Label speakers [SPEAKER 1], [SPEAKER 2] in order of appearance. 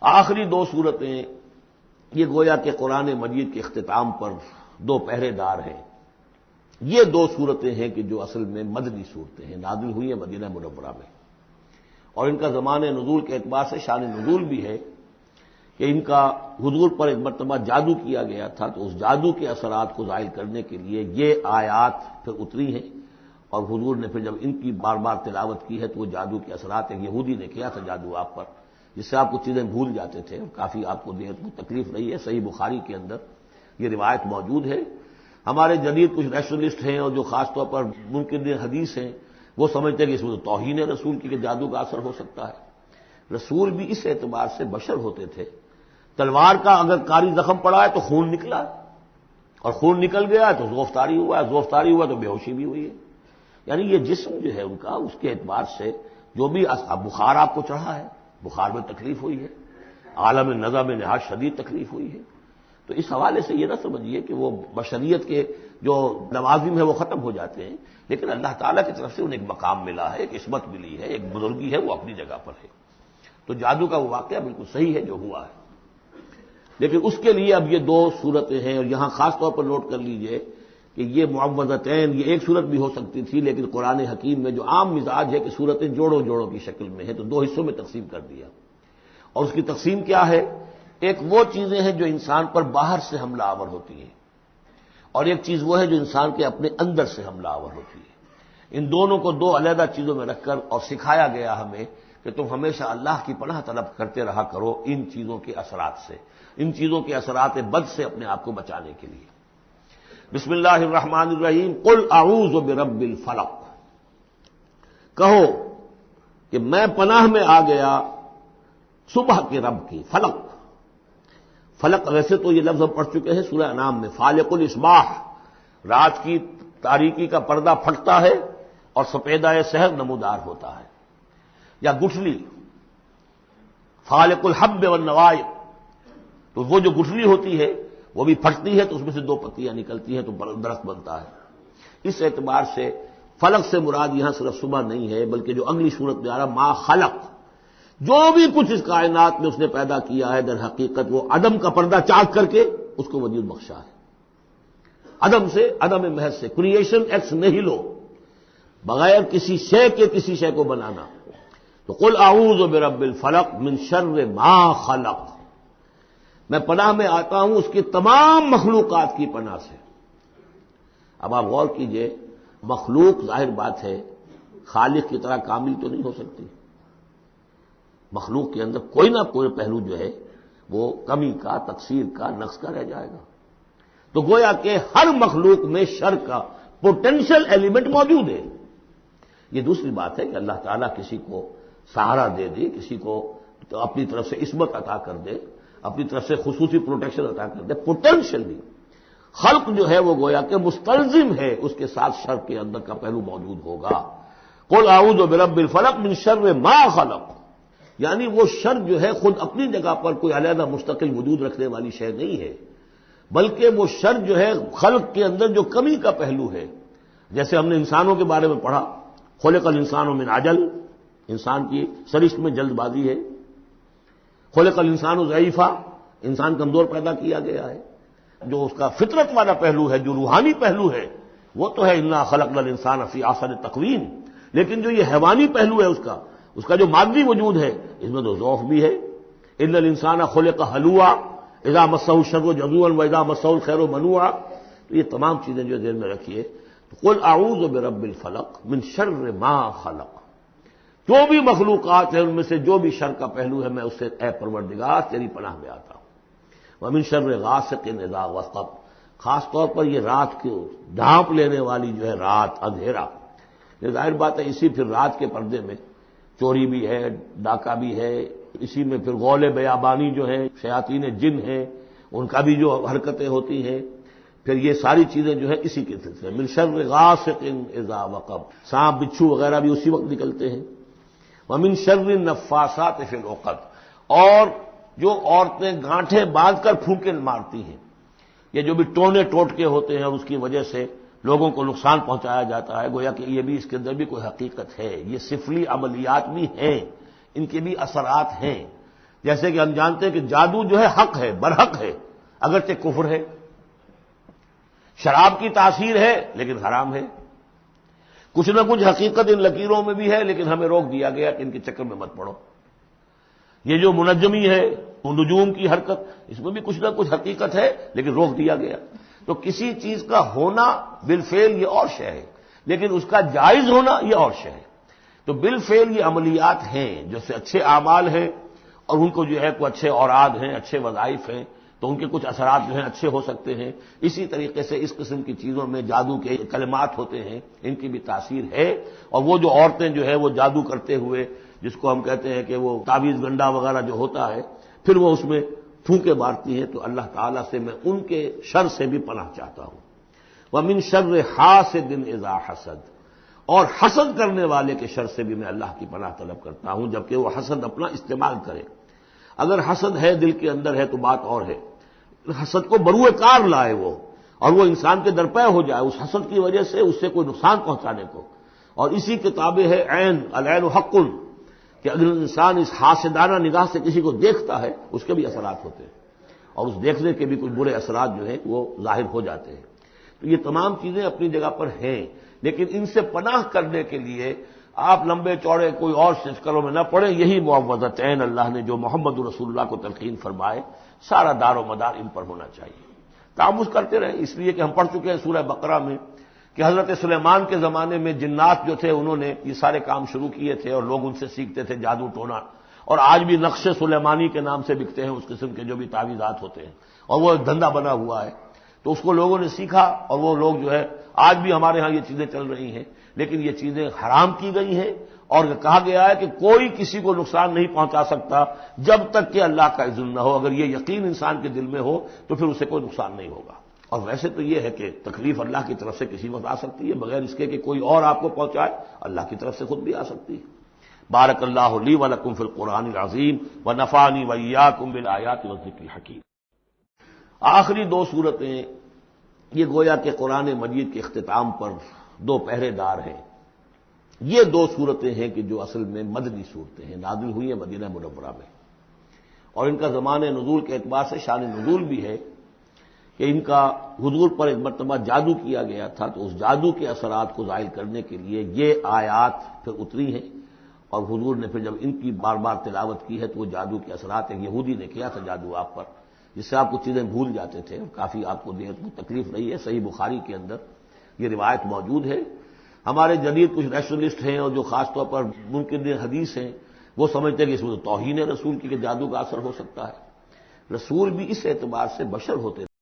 [SPEAKER 1] آخری دو صورتیں یہ گویا کہ قرآن مجید کے اختتام پر دو پہرے دار ہیں۔ یہ دو صورتیں ہیں کہ جو اصل میں مدنی صورتیں ہیں، نازل ہوئی ہیں مدینہ منورہ میں، اور ان کا زمان نزول کے اعتبار سے شان نزول بھی ہے کہ ان کا حضور پر ایک مرتبہ جادو کیا گیا تھا، تو اس جادو کے اثرات کو ظاہر کرنے کے لیے یہ آیات پھر اتری ہیں، اور حضور نے پھر جب ان کی بار بار تلاوت کی ہے تو وہ جادو کے اثرات، ایک یہودی نے کیا تھا جادو آپ پر، جس سے آپ کو چیزیں بھول جاتے تھے، کافی آپ کو دیر کو تکلیف رہی ہے۔ صحیح بخاری کے اندر یہ روایت موجود ہے۔ ہمارے جدید کچھ ریشنلسٹ ہیں اور جو خاص طور پر منکر حدیث ہیں، وہ سمجھتے ہیں کہ اس میں تو توہین ہے رسول کی کہ جادو کا اثر ہو سکتا ہے۔ رسول بھی اس اعتبار سے بشر ہوتے تھے، تلوار کا اگر کاری زخم پڑا ہے تو خون نکلا، اور خون نکل گیا ہے تو زوفتاری ہوا ہے، زوفتاری ہوا تو بے ہوشی بھی ہوئی ہے۔ یعنی یہ جسم جو ہے ان کا، اس کے اعتبار سے جو بھی بخار آپ کو چڑھا ہے، بخار میں تکلیف ہوئی ہے، عالم نزع میں نہایت شدید تکلیف ہوئی ہے، تو اس حوالے سے یہ نہ سمجھیے کہ وہ بشریت کے جو لوازم ہے وہ ختم ہو جاتے ہیں، لیکن اللہ تعالیٰ کی طرف سے انہیں ایک مقام ملا ہے، ایک عصمت ملی ہے، ایک بزرگی ہے، وہ اپنی جگہ پر ہے۔ تو جادو کا وہ واقعہ بالکل صحیح ہے جو ہوا ہے، لیکن اس کے لیے اب یہ دو صورتیں ہیں، اور یہاں خاص طور پر نوٹ کر لیجئے کہ یہ معوذتین، یہ ایک صورت بھی ہو سکتی تھی، لیکن قرآن حکیم میں جو عام مزاج ہے کہ صورتیں جوڑوں جوڑوں کی شکل میں ہے، تو دو حصوں میں تقسیم کر دیا۔ اور اس کی تقسیم کیا ہے؟ ایک وہ چیزیں ہیں جو انسان پر باہر سے حملہ آور ہوتی ہیں، اور ایک چیز وہ ہے جو انسان کے اپنے اندر سے حملہ آور ہوتی ہے۔ ان دونوں کو دو علیحدہ چیزوں میں رکھ کر اور سکھایا گیا ہمیں کہ تم ہمیشہ اللہ کی پناہ طلب کرتے رہا کرو ان چیزوں کے اثرات سے، ان چیزوں کے اثرات بد سے اپنے آپ کو بچانے کے لیے۔ بسم اللہ الرحمن الرحیم، قل اعوذ برب الفلق، کہو کہ میں پناہ میں آ گیا صبح کے رب کی۔ فلق، فلق ویسے تو یہ لفظ ہم پڑھ چکے ہیں سورہ انعام میں، فالق الاصباح، رات کی تاریکی کا پردہ پھٹتا ہے اور سپیدہ سحر نمودار ہوتا ہے، یا گٹھلی، فالق الحب والنوائب، تو وہ جو گٹھلی ہوتی ہے وہ بھی پھٹتی ہے تو اس میں سے دو پتیاں نکلتی ہیں تو درخت بنتا ہے۔ اس اعتبار سے فلق سے مراد یہاں صرف صبح نہیں ہے، بلکہ جو اگلی صورت میں آ رہا ما خلق، جو بھی کچھ اس کائنات میں اس نے پیدا کیا ہے، در حقیقت وہ عدم کا پردہ چاک کر کے اس کو وجود بخشا ہے۔ عدم سے، عدم محض سے، کریشن ایکس نہیلو، بغیر کسی شے کے کسی شے کو بنانا۔ تو قل اعوذ برب الفلق من شر ما خلق، میں پناہ میں آتا ہوں اس کی تمام مخلوقات کی پناہ سے۔ اب آپ غور کیجئے، مخلوق ظاہر بات ہے خالق کی طرح کامل تو نہیں ہو سکتی، مخلوق کے اندر کوئی نہ کوئی پہلو جو ہے وہ کمی کا، تقصیر کا، نقص کا رہ جائے گا۔ تو گویا کہ ہر مخلوق میں شر کا پوٹینشل ایلیمنٹ موجود ہے۔ یہ دوسری بات ہے کہ اللہ تعالیٰ کسی کو سہارا دے دے، کسی کو تو اپنی طرف سے عصمت عطا کر دے، اپنی طرف سے خصوصی پروٹیکشن عطا کر دے، پوٹینشلی خلق جو ہے وہ گویا کہ مستلزم ہے، اس کے ساتھ شر کے اندر کا پہلو موجود ہوگا۔ قل اعوذ برب الفلق من شر ما خلق، یعنی وہ شر جو ہے خود اپنی جگہ پر کوئی علیحدہ مستقل وجود رکھنے والی شے نہیں ہے، بلکہ وہ شر جو ہے خلق کے اندر جو کمی کا پہلو ہے۔ جیسے ہم نے انسانوں کے بارے میں پڑھا، خلق الانسان من عجل، انسان کی سرشت میں جلد بازی ہے۔ خلق الانسان ضعیفا، انسان کمزور پیدا کیا گیا ہے۔ جو اس کا فطرت والا پہلو ہے، جو روحانی پہلو ہے، وہ تو ہے انا خلقنا الانسان فی احسن تقویم، لیکن جو یہ حیوانی پہلو ہے اس کا جو مادی وجود ہے، اس میں تو ضعف بھی ہے۔ ان الانسان خلق ہلوعا اذا مسہ الشر جزوعا واذا مسہ الخیر منوعا، تو یہ تمام چیزیں جو ذہن میں رکھیے۔ قل اعوذ برب الفلق من شر ما خلق، جو بھی مخلوقات ہیں ان میں سے جو بھی شر کا پہلو ہے میں اس سے اے پروردگار تیری پناہ میں آتا ہوں۔ ومن شر غاسق اذا وقب، خاص طور پر یہ رات کو ڈھانپ لینے والی جو ہے رات، اندھیرا، یہ ظاہر بات ہے اسی پھر رات کے پردے میں چوری بھی ہے، ڈاکہ بھی ہے، اسی میں پھر غول بیابانی جو ہیں، شیاطین جن ہیں، ان کا بھی جو حرکتیں ہوتی ہیں، پھر یہ ساری چیزیں جو ہے اسی کے سلسلے من شر غاسق اذا وقب، سانپ بچھو وغیرہ بھی اسی وقت نکلتے ہیں۔ ومن شر النفاثات فی العقد، اور جو عورتیں گانٹھیں باندھ کر پھونکے مارتی ہیں، یہ جو بھی ٹونے ٹوٹکے ہوتے ہیں اس کی وجہ سے لوگوں کو نقصان پہنچایا جاتا ہے، گویا کہ یہ بھی اس کے اندر بھی کوئی حقیقت ہے، یہ سفلی عملیات بھی ہیں، ان کے بھی اثرات ہیں۔ جیسے کہ ہم جانتے ہیں کہ جادو جو ہے حق ہے، برحق ہے، اگرچہ کفر ہے، شراب کی تاثیر ہے لیکن حرام ہے، کچھ نہ کچھ حقیقت ان لکیروں میں بھی ہے لیکن ہمیں روک دیا گیا کہ ان کے چکر میں مت پڑو۔ یہ جو منجمی ہے، نجوم کی حرکت، اس میں بھی کچھ نہ کچھ حقیقت ہے لیکن روک دیا گیا۔ تو کسی چیز کا ہونا بالفعل یہ اور شے ہے، لیکن اس کا جائز ہونا یہ اور شے ہے۔ تو بالفعل یہ عملیات ہیں جو سے اچھے اعمال ہیں، اور ان کو جو ہے کوئی اچھے اوراد ہیں، اچھے وظائف ہیں، تو ان کے کچھ اثرات جو ہیں اچھے ہو سکتے ہیں۔ اسی طریقے سے اس قسم کی چیزوں میں جادو کے کلمات ہوتے ہیں، ان کی بھی تاثیر ہے۔ اور وہ جو عورتیں جو ہے وہ جادو کرتے ہوئے، جس کو ہم کہتے ہیں کہ وہ تعویذ گنڈا وغیرہ جو ہوتا ہے، پھر وہ اس میں پھونکے مارتی ہیں، تو اللہ تعالیٰ سے میں ان کے شر سے بھی پناہ چاہتا ہوں۔ وَمِن شَرِّ حَاسِدٍ إِذَا حَسَدَ، اور حسد کرنے والے کے شر سے بھی میں اللہ کی پناہ طلب کرتا ہوں جبکہ وہ حسد اپنا استعمال کرے۔ اگر حسد ہے دل کے اندر ہے تو بات اور ہے، حسد کو بروئے کار لائے وہ، اور وہ انسان کے درپے ہو جائے اس حسد کی وجہ سے اس سے کوئی نقصان پہنچانے کو۔ اور اسی کتابیں ہے عین، العین حق، کہ اگر انسان اس حاسدانہ نگاہ سے کسی کو دیکھتا ہے اس کے بھی اثرات ہوتے ہیں، اور اس دیکھنے کے بھی کچھ برے اثرات جو ہیں وہ ظاہر ہو جاتے ہیں۔ تو یہ تمام چیزیں اپنی جگہ پر ہیں، لیکن ان سے پناہ کرنے کے لیے آپ لمبے چوڑے کوئی اور شکلوں میں نہ پڑیں۔ یہی معوذتین اللہ نے جو محمد رسول اللہ کو تلقین فرمائے، سارا دار و مدار ان پر ہونا چاہیے۔ تعامل کرتے رہیں، اس لیے کہ ہم پڑھ چکے ہیں سورہ بقرہ میں کہ حضرت سلیمان کے زمانے میں جنات جو تھے انہوں نے یہ سارے کام شروع کیے تھے، اور لوگ ان سے سیکھتے تھے جادو ٹونا، اور آج بھی نقش سلیمانی کے نام سے بکتے ہیں اس قسم کے جو بھی تعویذات ہوتے ہیں، اور وہ ایک دھندا بنا ہوا ہے۔ تو اس کو لوگوں نے سیکھا، اور وہ لوگ جو ہے آج بھی ہمارے ہاں یہ چیزیں چل رہی ہیں، لیکن یہ چیزیں حرام کی گئی ہیں، اور کہا گیا ہے کہ کوئی کسی کو نقصان نہیں پہنچا سکتا جب تک کہ اللہ کا اذن نہ ہو۔ اگر یہ یقین انسان کے دل میں ہو تو پھر اسے کوئی نقصان نہیں ہوگا۔ اور ویسے تو یہ ہے کہ تکلیف اللہ کی طرف سے کسی وقت آ سکتی ہے، بغیر اس کے کہ کوئی اور آپ کو پہنچائے، اللہ کی طرف سے خود بھی آ سکتی ہے۔ بارک اللہ لی و لکم فی القرآن العظیم ونفعنی وإیاکم بالآیات والذکر الحکیم۔ آخری دو صورتیں یہ گویا کہ قرآن مجید کے اختتام پر دو پہرے دار ہیں۔ یہ دو صورتیں ہیں کہ جو اصل میں مدنی صورتیں ہیں، نازل ہوئی ہیں مدینہ منورہ میں، اور ان کا زمانہ نزول کے اعتبار سے شان نزول بھی ہے کہ ان کا حضور پر ایک مرتبہ جادو کیا گیا تھا، تو اس جادو کے اثرات کو زائل کرنے کے لیے یہ آیات پھر اتری ہیں، اور حضور نے پھر جب ان کی بار بار تلاوت کی ہے تو وہ جادو کے اثرات، ایک یہودی نے کیا تھا جادو آپ پر، جس سے آپ کو چیزیں بھول جاتے تھے، کافی آپ کو تکلیف رہی ہے۔ صحیح بخاری کے اندر یہ روایت موجود ہے۔ ہمارے جدید کچھ ریشنلسٹ ہیں اور جو خاص طور پر منکر حدیث ہیں، وہ سمجھتے ہیں کہ اس میں تو توہین ہے رسول کی کہ جادو کا اثر ہو سکتا ہے۔ رسول بھی اس اعتبار سے بشر ہوتے